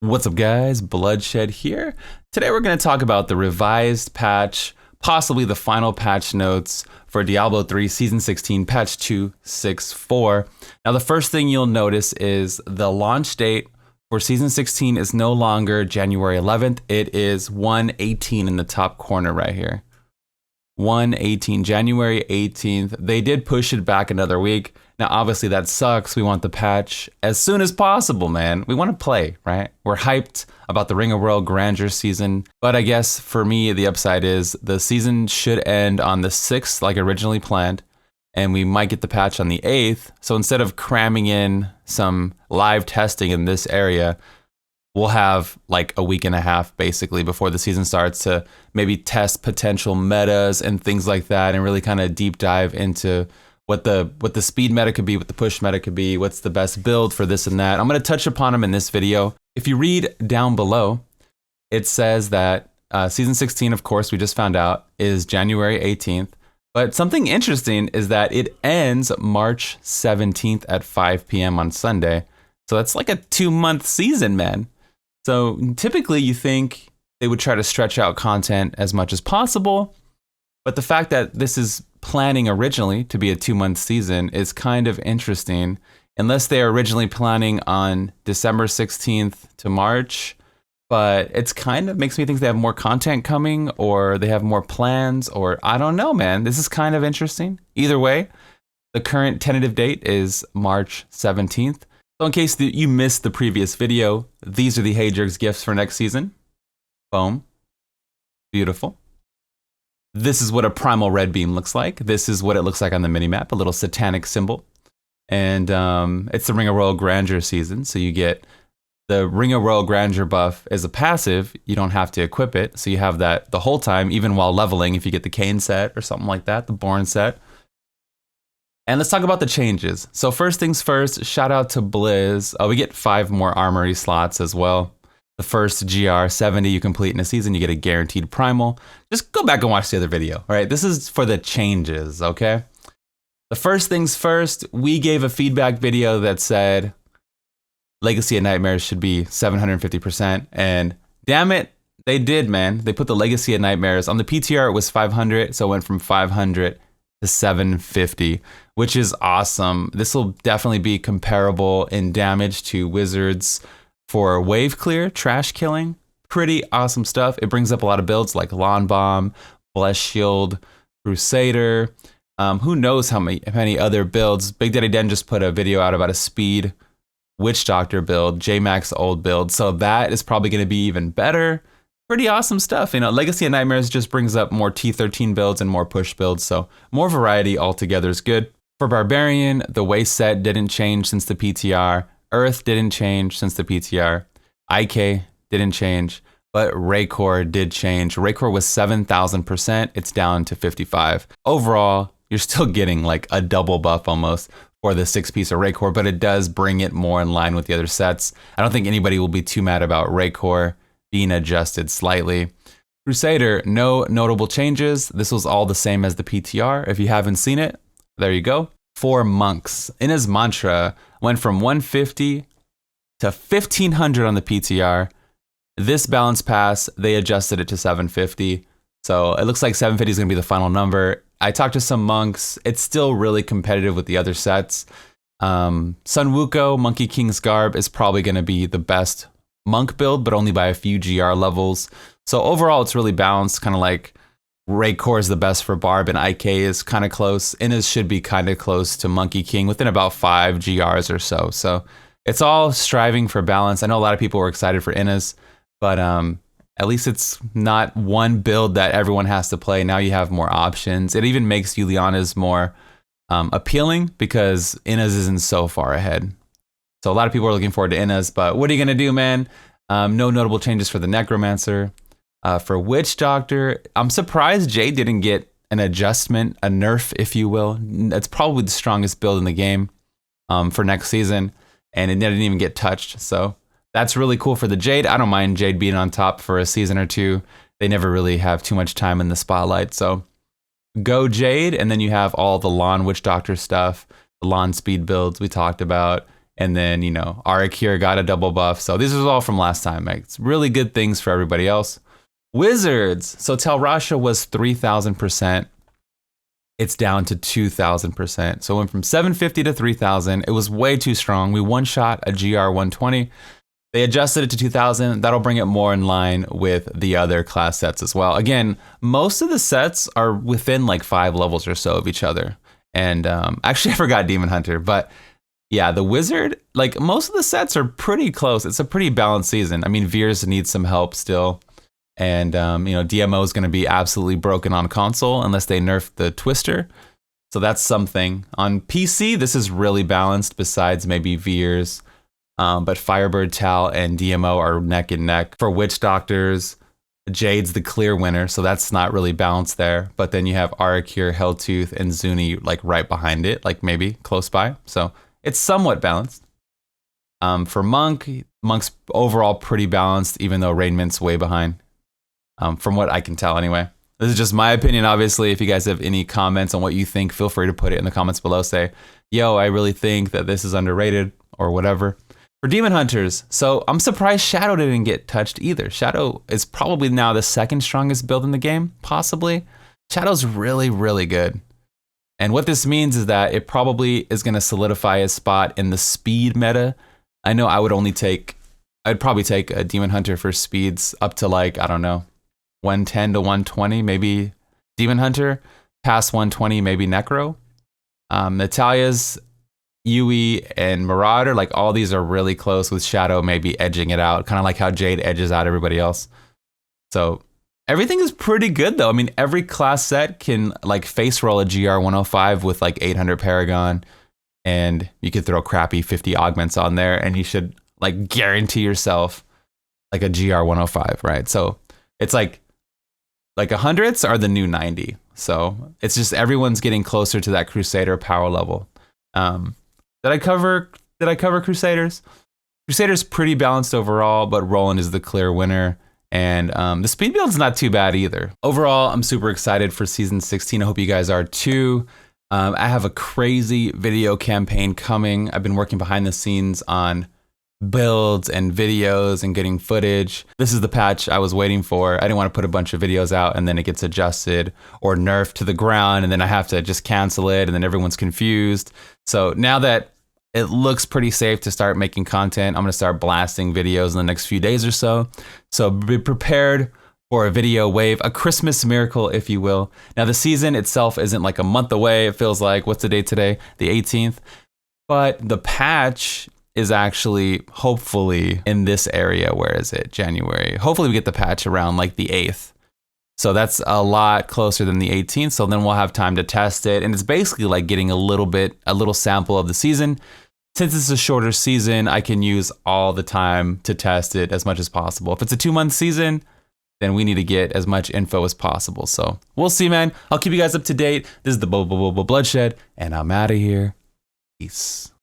What's up guys, Bloodshed here. Today we're going to talk about the revised patch, possibly the final patch notes for Diablo 3 Season 16 Patch 264. Now the first thing you'll notice is the launch date for Season 16 is no longer January 11th, it is 1/18 in the top corner right here. 1/18, January 18th. They did push it back another week. Now, obviously that sucks. We want the patch as soon as possible, man. We want to play, right? We're hyped about the Ring of Royal Grandeur season. But I guess for me, the upside is the season should end on the 6th, like originally planned. And we might get the patch on the 8th. So instead of cramming in some live testing in this area, we'll have like a week and a half basically before the season starts to maybe test potential metas and things like that and really kind of deep dive into what the speed meta could be, what the push meta could be, what's the best build for this and that. I'm going to touch upon them in this video. If you read down below, it says that Season 16, of course, we just found out, is January 18th. But something interesting is that it ends March 17th at 5 p.m. on Sunday. So that's like a 2-month season, man. So typically you think they would try to stretch out content as much as possible. But the fact that this is planning originally to be a 2-month season is kind of interesting. Unless they are originally planning on December 16th to March. But it's kind of makes me think they have more content coming or they have more plans or I don't know, man. This is kind of interesting. Either way, the current tentative date is March 17th. So in case you missed the previous video, these are the Hey Jerks gifts for next season. Boom. Beautiful. This is what a primal red beam looks like. This is what it looks like on the minimap, a little satanic symbol. And it's the Ring of Royal Grandeur season, so you get the Ring of Royal Grandeur buff as a passive. You don't have to equip it, so you have that the whole time, even while leveling, if you get the Cain set or something like that, the Born set. And let's talk about the changes. So first things first, shout out to Blizz. We get 5 more armory slots as well. The first GR 70 you complete in a season, you get a guaranteed primal. Just go back and watch the other video, all right? This is for the changes, okay? The first things first, we gave a feedback video that said Legacy of Nightmares should be 750%, and damn it, they did, man. They put the Legacy of Nightmares on the PTR. It was 500, so it went from 500 to 750, which is awesome. This will definitely be comparable in damage to Wizards for wave clear, trash killing. Pretty awesome stuff. It brings up a lot of builds like Lawn Bomb, Bless Shield, Crusader. Who knows how many other builds. Big Daddy Den just put a video out about a speed Witch Doctor build, J-Max old build. So that is probably going to be even better. Pretty awesome stuff. You know, Legacy of Nightmares just brings up more T13 builds and more push builds. So more variety altogether is good. For Barbarian, the waist set didn't change since the PTR. Earth didn't change since the PTR. IK didn't change, but Raekor did change. Raekor was 7,000%. It's down to 55. Overall, you're still getting like a double buff almost for the 6-piece of Raekor, but it does bring it more in line with the other sets. I don't think anybody will be too mad about Raekor being adjusted slightly. Crusader, no notable changes. This was all the same as the PTR. If you haven't seen it, there you go. For monks, Inna's mantra went from 150 to 1500 on the PTR. This balance pass, they adjusted it to 750. So it looks like 750 is going to be the final number. I talked to some monks. It's still really competitive with the other sets. Sun Wukong, Monkey King's Garb is probably going to be the best monk build, but only by a few GR levels. So overall, it's really balanced, kind of like Raekor is the best for Barb and IK is kind of close. Inna's should be kind of close to Monkey King within about 5 GRs or so. So it's all striving for balance. I know a lot of people were excited for Inna's, but at least it's not one build that everyone has to play. Now you have more options. It even makes Juliana's more appealing because Inna's isn't so far ahead. So a lot of people are looking forward to Inna's, but what are you going to do, man? No notable changes for the Necromancer. For Witch Doctor, I'm surprised Jade didn't get an adjustment, a nerf, if you will. It's probably the strongest build in the game for next season, and it didn't even get touched. So that's really cool for the Jade. I don't mind Jade being on top for a season or two. They never really have too much time in the spotlight. So go Jade, and then you have all the Lawn Witch Doctor stuff, the Lawn speed builds we talked about. And then, you know, Raekor got a double buff. So these are all from last time. It's really good things for everybody else. Wizards. So Telrasha was 3,000%. It's down to 2,000%. So it went from 750 to 3,000. It was way too strong. We one-shot a GR 120. They adjusted it to 2,000. That'll bring it more in line with the other class sets as well. Again, most of the sets are within like 5 levels or so of each other. And actually, I forgot Demon Hunter, but yeah, the Wizard, like most of the sets are pretty close. It's a pretty balanced season. I mean, Veers needs some help still. And, you know, DMO is going to be absolutely broken on console unless they nerf the Twister. So that's something. On PC, this is really balanced besides maybe Veers. But Firebird, Tal, and DMO are neck and neck. For Witch Doctors, Jade's the clear winner, so that's not really balanced there. But then you have Raekor, Helltooth, and Zuni like right behind it, like maybe close by. So it's somewhat balanced. For Monk's overall pretty balanced, even though Rainment's way behind. From what I can tell anyway. This is just my opinion, obviously. If you guys have any comments on what you think, feel free to put it in the comments below. Say, yo, I really think that this is underrated or whatever. For Demon Hunters, so I'm surprised Shadow didn't get touched either. Shadow is probably now the second strongest build in the game, possibly. Shadow's really, really good. And what this means is that it probably is going to solidify a spot in the speed meta. I know I'd probably take a Demon Hunter for speeds up to like, I don't know, 110 to 120, maybe Demon Hunter. Past 120, maybe Necro. Natalia's, Yui, and Marauder, like all these are really close with Shadow maybe edging it out, kind of like how Jade edges out everybody else. So everything is pretty good though. I mean, every class set can like face roll a GR 105 with like 800 Paragon, and you could throw crappy 50 augments on there, and you should like guarantee yourself like a GR 105, right? So it's like 100s are the new 90. So it's just everyone's getting closer to that Crusader power level. Did I cover Crusaders? Crusaders pretty balanced overall, but Roland is the clear winner. And the speed build's not too bad either. Overall, I'm super excited for season 16. I hope you guys are too. I have a crazy video campaign coming. I've been working behind the scenes on builds and videos and getting footage. This is the patch I was waiting for. I didn't want to put a bunch of videos out and then it gets adjusted or nerfed to the ground and then I have to just cancel it and then everyone's confused. So now that it looks pretty safe to start making content, I'm going to start blasting videos in the next few days or so. So be prepared for a video wave, a Christmas miracle, if you will. Now the season itself isn't like a month away. It feels like, what's the date today? The 18th. But the patch is actually hopefully in this area. Where is it? January. Hopefully we get the patch around like the 8th. So that's a lot closer than the 18th. So then we'll have time to test it. And it's basically like getting a little sample of the season. Since it's a shorter season, I can use all the time to test it as much as possible. If it's a 2-month season, then we need to get as much info as possible. So we'll see, man. I'll keep you guys up to date. This is the Bloodshed, and I'm out of here. Peace.